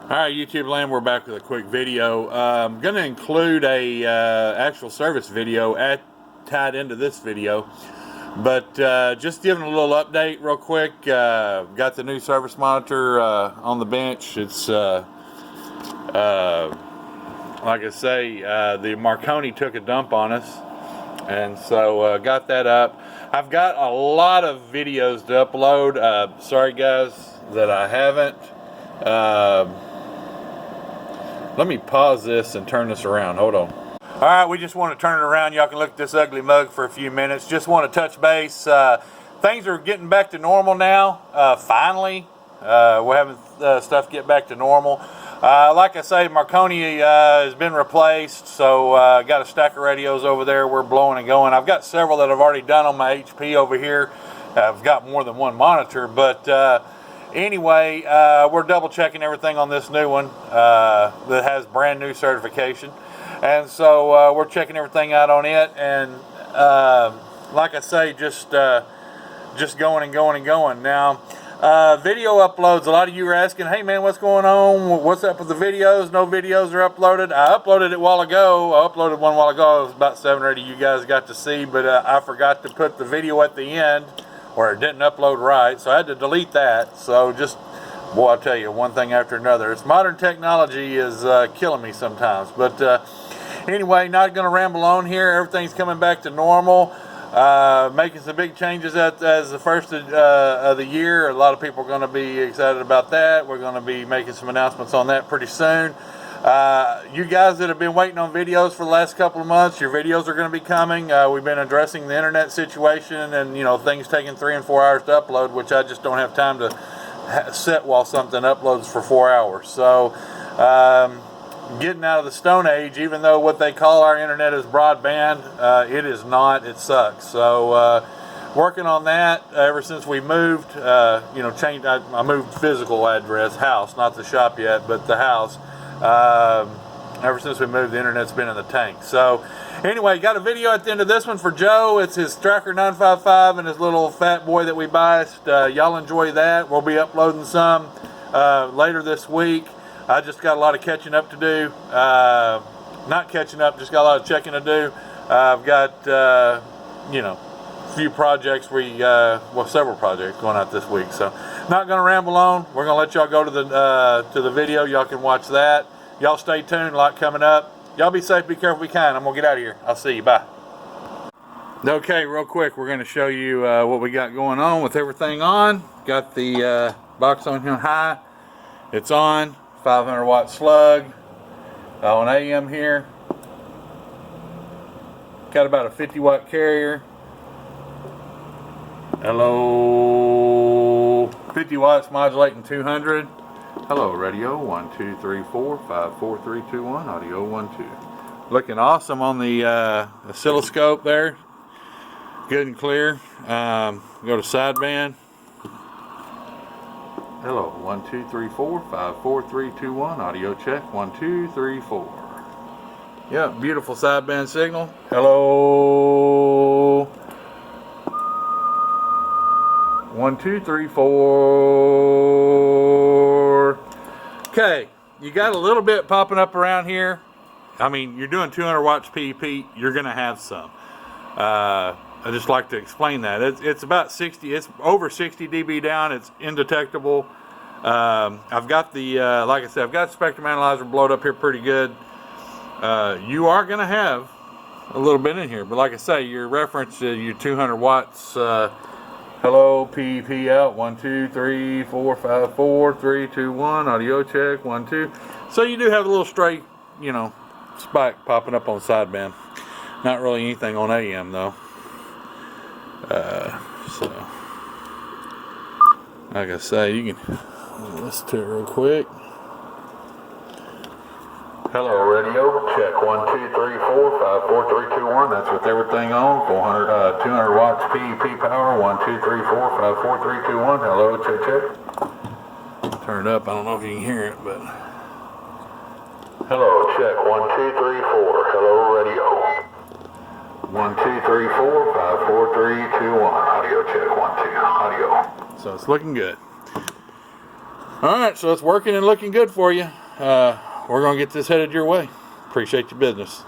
Alright, YouTube land, we're back with a quick video. I'm going to include a actual service video tied into this video, but just giving a little update real quick. Got the new service monitor on the bench. It's like I say, the Marconi took a dump on us, and so got that up. I've got a lot of videos to upload. Sorry guys that I haven't. Let me pause this and turn this around. Hold on. All right, we just want to turn it around. Y'all can look at this ugly mug for a few minutes. Just want to touch base. Things are getting back to normal now. Finally, we're having stuff get back to normal. Like I say, Marconi has been replaced, so got a stack of radios over there. We're blowing and going. I've got several that I've already done on my HP over here. I've got more than one monitor, but anyway, we're double checking everything on this new one that has brand new certification, and so we're checking everything out on it. And like I say, just going and going and going. Now, video uploads. A lot of you are asking, "Hey man, what's going on? What's up with the videos? No videos are uploaded." I uploaded it a while ago. I uploaded one while ago. It was about 7 or 8 of you guys got to see, but I forgot to put the video at the end, or it didn't upload right, so I had to delete that. So just, boy, I'll tell you, one thing after another. It's modern technology is killing me sometimes. But anyway, not going to ramble on here. Everything's coming back to normal. Making some big changes as the first of the year. A lot of people are going to be excited about that. We're going to be making some announcements on that pretty soon. You guys that have been waiting on videos for the last couple of months, your videos are going to be coming. We've been addressing the internet situation, and you know, things taking 3 and 4 hours to upload, which I just don't have time to sit while something uploads for 4 hours. So getting out of the Stone Age, even though what they call our internet is broadband, it is not. It sucks. So working on that ever since we moved. You know, changed. I moved physical address, house, not the shop yet, but the house. Ever since we moved, the internet's been in the tank. So anyway, got a video at the end of this one for Joe. It's his Stryker 955 and his little Fatboy that we biased. Y'all enjoy that. We'll be uploading some later this week. I just got a lot of catching up to do. Not catching up, just got a lot of checking to do. I've got you know, a few projects well, several projects going out this week. So not going to ramble on. We're going to let y'all go to the video. Y'all can watch that. Y'all stay tuned. A lot coming up. Y'all be safe. Be careful. Be kind. I'm going to get out of here. I'll see you. Bye. Okay, real quick, we're going to show you what we got going on with everything on. Got the box on here high. It's on. 500 watt slug on AM here. Got about a 50 watt carrier. Hello. 50 watts modulating 200. Hello radio 1 2 3 4 5 4 3 2 1 audio 1 2. Looking awesome on the oscilloscope there. Good and clear. Go to sideband. Hello 1 2 3 4 5 4 3 2 1 audio check 1 2 3 4. Yeah, beautiful sideband signal. Hello. 1 2 3 4. Okay, you got a little bit popping up around here. I mean, you're doing 200 watts PEP, you're gonna have some. I just like to explain that. It's about 60, it's over 60 dB down, it's indetectable. I've got the, like I said, I've got the spectrum analyzer blowed up here pretty good. You are gonna have a little bit in here, but like I say, your reference to your 200 watts, hello, PEP out, 1 2 3 4 5 4 3 2 1 audio check 1 2. So you do have a little straight, you know, spike popping up on sideband. Not really anything on AM though. So like I say, you can listen to it real quick. Hello radio, check 1 2 3 4 5 4 3 2 1. That's with everything on. 200 watts PEP power. 1 2 3 4 5 4 3 2 1. Hello, check check. Turn it up. I don't know if you can hear it, but hello, check 1 2 3 4. Hello radio. 1 2 3 4 5 4 3 2 1. Audio check 1 2. Audio. So it's looking good. All right, so it's working and looking good for you. We're going to get this headed your way. Appreciate your business.